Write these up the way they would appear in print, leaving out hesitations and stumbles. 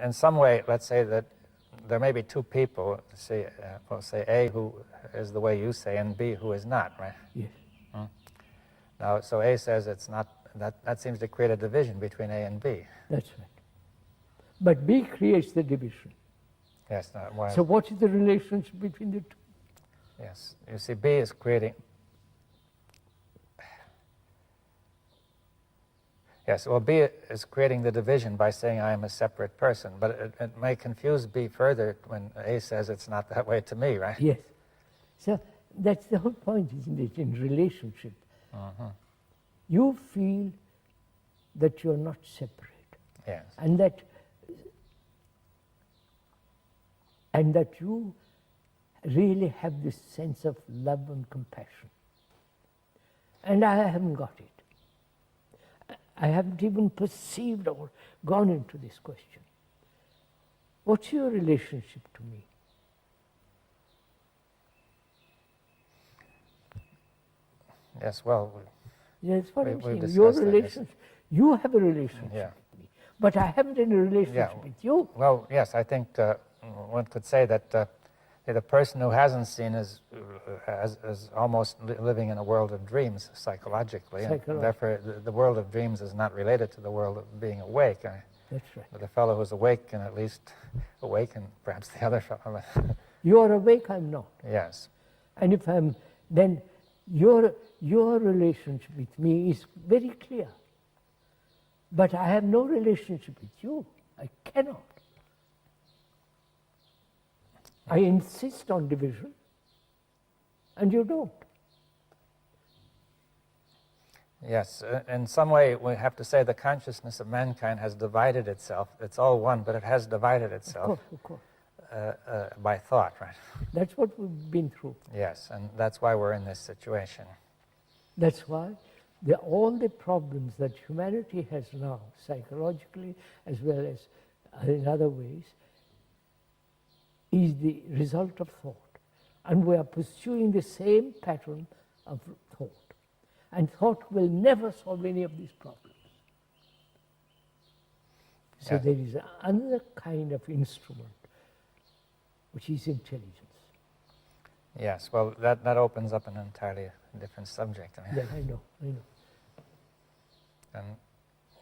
in some way, let's say that there may be two people, we'll say A, who is the way you say, and B, who is not, right? Yes. Now, so A says it's not, that seems to create a division between A and B. That's right. But B creates the division. Yes. So what is the relationship between the two? Yes. You see, B is creating... Yes, well, B is creating the division by saying I am a separate person, but it may confuse B further when A says it's not that way to me, right? Yes. So that's the whole point, isn't it, in relationship. You feel that you're not separate. Yes. And that you really have this sense of love and compassion. And I haven't got it. I haven't even perceived or gone into this question. What's your relationship to me? Yes, well... That's what I'm saying. discussed Your that, yes. relationship, you have a relationship with me, but I haven't any relationship with you. Well, yes, I think one could say that the person who hasn't seen is almost living in a world of dreams psychologically. And therefore, the world of dreams is not related to the world of being awake. That's right. But the fellow who's awake can at least awaken perhaps the other fellow. You are awake, I'm not. Yes. And if I'm, then your relationship with me is very clear. But I have no relationship with you. I cannot. I insist on division, and you don't. Yes, in some way we have to say the consciousness of mankind has divided itself. It's all one, but it has divided itself. Of course. By thought, right? That's what we've been through. Yes, and that's why we're in this situation. That's why all the problems that humanity has now, psychologically as well as in other ways, is the result of thought. And we are pursuing the same pattern of thought. And thought will never solve any of these problems. So there is another kind of instrument, which is intelligence. Yes, well, that opens up an entirely different subject. Yeah, I know. And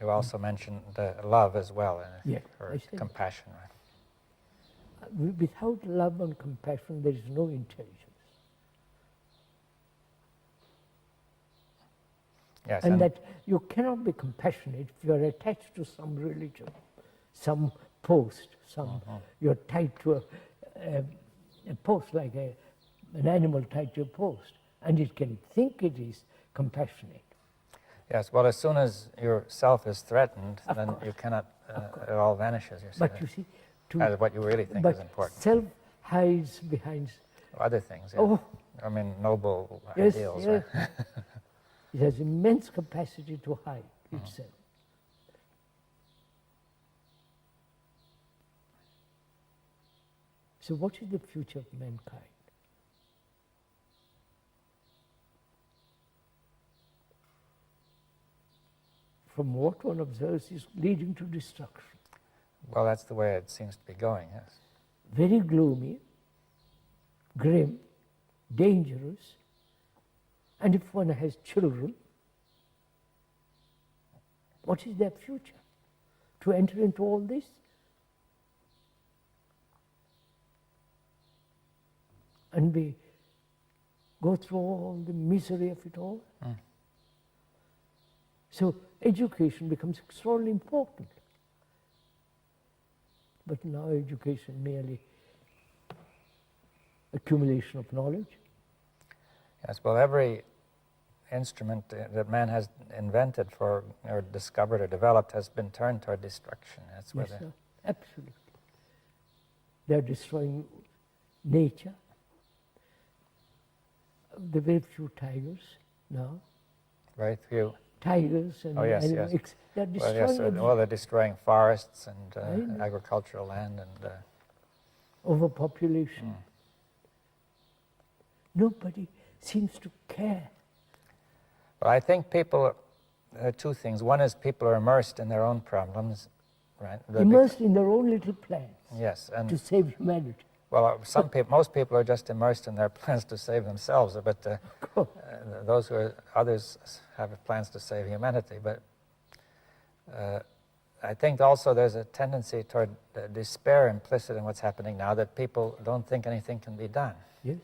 you also mentioned love as well, or compassion, right? Without love and compassion, there is no intelligence. Yes, and that you cannot be compassionate if you are attached to some religion, some post, you're tied to a post like an animal tied to a post, and it can think it is compassionate. Yes, well, as soon as your self is threatened, then you cannot, it all vanishes. But you see, what you really think is important. Self hides behind other things. Yeah. Oh, I mean, noble ideals. Yes. Right? It has immense capacity to hide itself. So, what is the future of mankind? From what one observes, is leading to destruction. Well, that's the way it seems to be going, yes. Very gloomy, grim, dangerous, and if one has children, what is their future? To enter into all this? And go through all the misery of it all? So education becomes extraordinarily important. But now education merely accumulation of knowledge. Yes, well, every instrument that man has invented or discovered or developed has been turned toward destruction. That's yes, sir, absolutely. They're destroying nature. The very few tigers now. Very few. Tigers and animals. Yes. They're destroying they're destroying forests and agricultural land and overpopulation. Nobody seems to care. Well, I think people, there are two things. One is people are immersed in their own problems, right? Immersed in their own little plans. Yes, and to save humanity. well, most people are just immersed in their plans to save themselves, but others have plans to save humanity. But I think also there's a tendency toward despair implicit in what's happening now, that people don't think anything can be done. Yes.